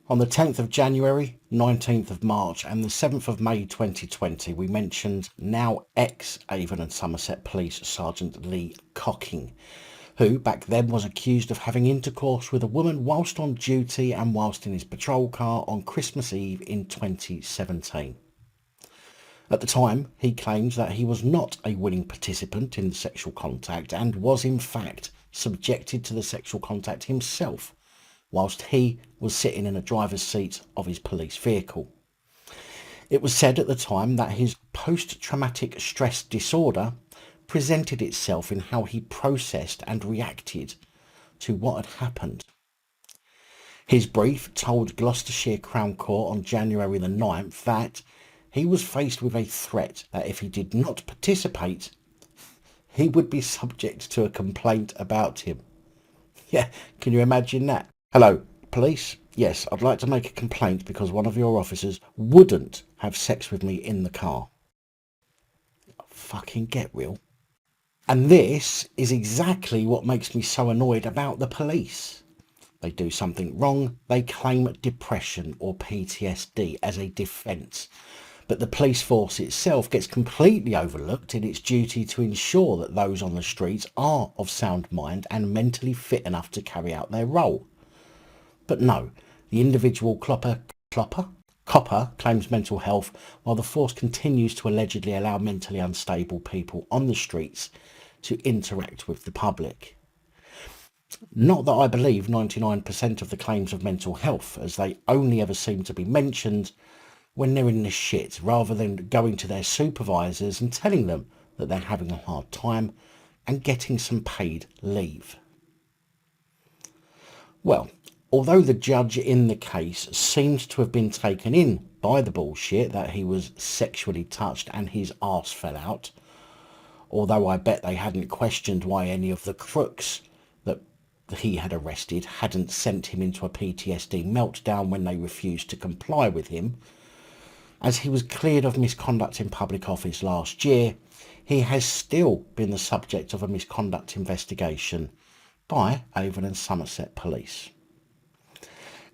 On the 10th of January, 19th of March and the 7th of May 2020, we mentioned now ex-Avon and Somerset Police Sergeant Lee Cocking, who back then was accused of having intercourse with a woman whilst on duty and whilst in his patrol car on Christmas Eve in 2017. At the time, he claims that he was not a willing participant in the sexual contact and was in fact subjected to the sexual contact himself, whilst he was sitting in a driver's seat of his police vehicle. It was said at the time that his post-traumatic stress disorder presented itself in how he processed and reacted to what had happened. His brief told Gloucestershire Crown Court on January the 9th that he was faced with a threat that if he did not participate, he would be subject to a complaint about him. Yeah, can you imagine that? Hello, police? Yes, I'd like to make a complaint because one of your officers wouldn't have sex with me in the car. Fucking get real. And this is exactly what makes me so annoyed about the police. They do something wrong, they claim depression or PTSD as a defence. But the police force itself gets completely overlooked in its duty to ensure that those on the streets are of sound mind and mentally fit enough to carry out their role. But no, the individual copper claims mental health while the force continues to allegedly allow mentally unstable people on the streets to interact with the public. Not that I believe 99% of the claims of mental health, as they only ever seem to be mentioned when they're in the shit, rather than going to their supervisors and telling them that they're having a hard time and getting some paid leave. Well, although the judge in the case seems to have been taken in by the bullshit that he was sexually touched and his arse fell out, although I bet they hadn't questioned why any of the crooks that he had arrested hadn't sent him into a PTSD meltdown when they refused to comply with him, as he was cleared of misconduct in public office last year, he has still been the subject of a misconduct investigation by Avon and Somerset Police.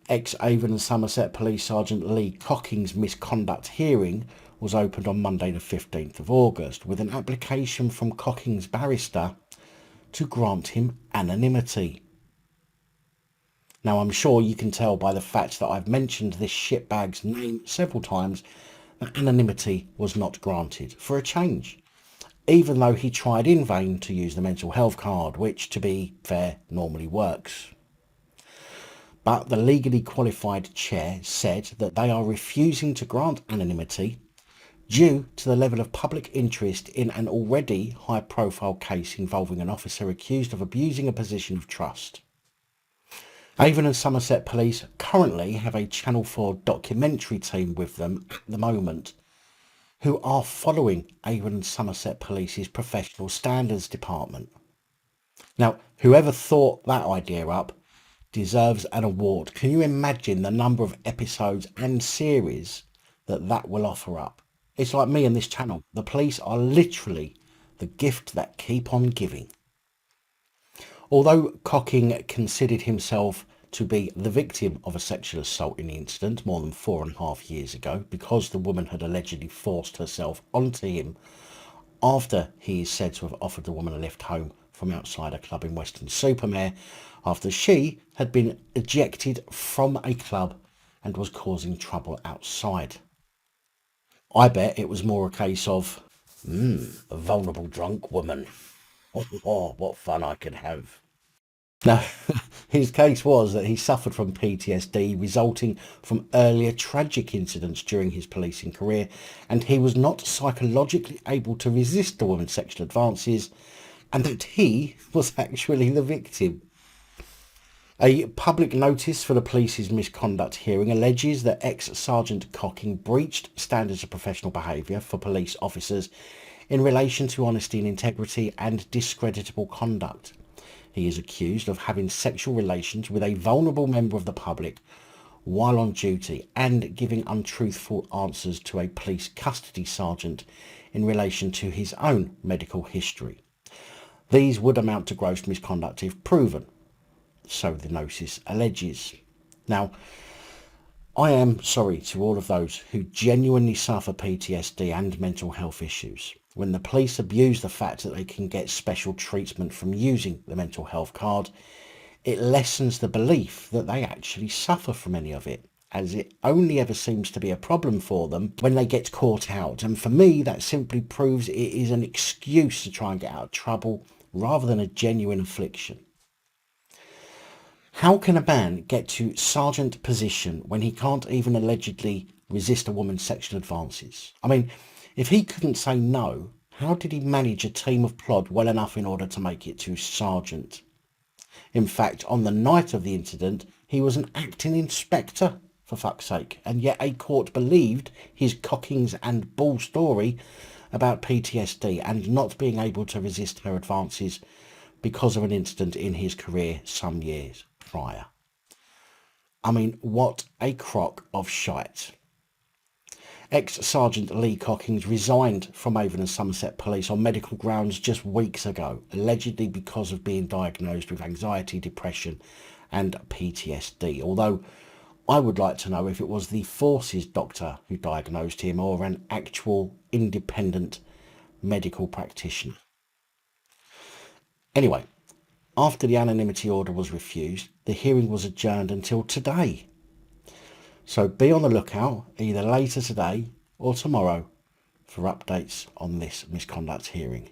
Ex-Avon and Somerset Police Sergeant Lee Cocking's misconduct hearing was opened on Monday the 15th of August with an application from Cocking's barrister to grant him anonymity. Now I'm sure you can tell by the fact that I've mentioned this shitbag's name several times that anonymity was not granted for a change, even though he tried in vain to use the mental health card, which, to be fair, normally works. But the legally qualified chair said that they are refusing to grant anonymity due to the level of public interest in an already high-profile case involving an officer accused of abusing a position of trust. Avon and Somerset Police currently have a Channel 4 documentary team with them at the moment, who are following Avon and Somerset Police's professional standards department. Now, whoever thought that idea up deserves an award. Can you imagine the number of episodes and series that will offer up? It's like me and this channel. The police are literally the gift that keep on giving. Although Cocking considered himself to be the victim of a sexual assault in the incident more than 4.5 years ago, because the woman had allegedly forced herself onto him after he is said to have offered the woman a lift home from outside a club in Weston-super-Mare, after she had been ejected from a club and was causing trouble outside. I bet it was more a case of, a vulnerable drunk woman. Oh, what fun I could have. Now, his case was that he suffered from PTSD resulting from earlier tragic incidents during his policing career, and he was not psychologically able to resist the woman's sexual advances, and that he was actually the victim. A public notice for the police's misconduct hearing alleges that ex-Sergeant Cocking breached standards of professional behaviour for police officers in relation to honesty and integrity and discreditable conduct. He is accused of having sexual relations with a vulnerable member of the public while on duty and giving untruthful answers to a police custody sergeant in relation to his own medical history. These would amount to gross misconduct if proven, so the notice alleges. Now, I am sorry to all of those who genuinely suffer PTSD and mental health issues. When the police abuse the fact that they can get special treatment from using the mental health card, it lessens the belief that they actually suffer from any of it, as it only ever seems to be a problem for them when they get caught out. And for me, that simply proves it is an excuse to try and get out of trouble rather than a genuine affliction. How can a man get to sergeant position when he can't even allegedly resist a woman's sexual advances? I mean, if he couldn't say no, how did he manage a team of plod well enough in order to make it to sergeant? In fact, on the night of the incident, he was an acting inspector, for fuck's sake, and yet a court believed his cockings and bull story about PTSD and not being able to resist her advances because of an incident in his career some years prior. I mean, what a crock of shite. Ex-Sergeant Lee Cockings resigned from Avon and Somerset Police on medical grounds just weeks ago, allegedly because of being diagnosed with anxiety, depression and PTSD, although I would like to know if it was the Forces doctor who diagnosed him or an actual independent medical practitioner. Anyway, after the anonymity order was refused, the hearing was adjourned until today. So be on the lookout either later today or tomorrow for updates on this misconduct hearing.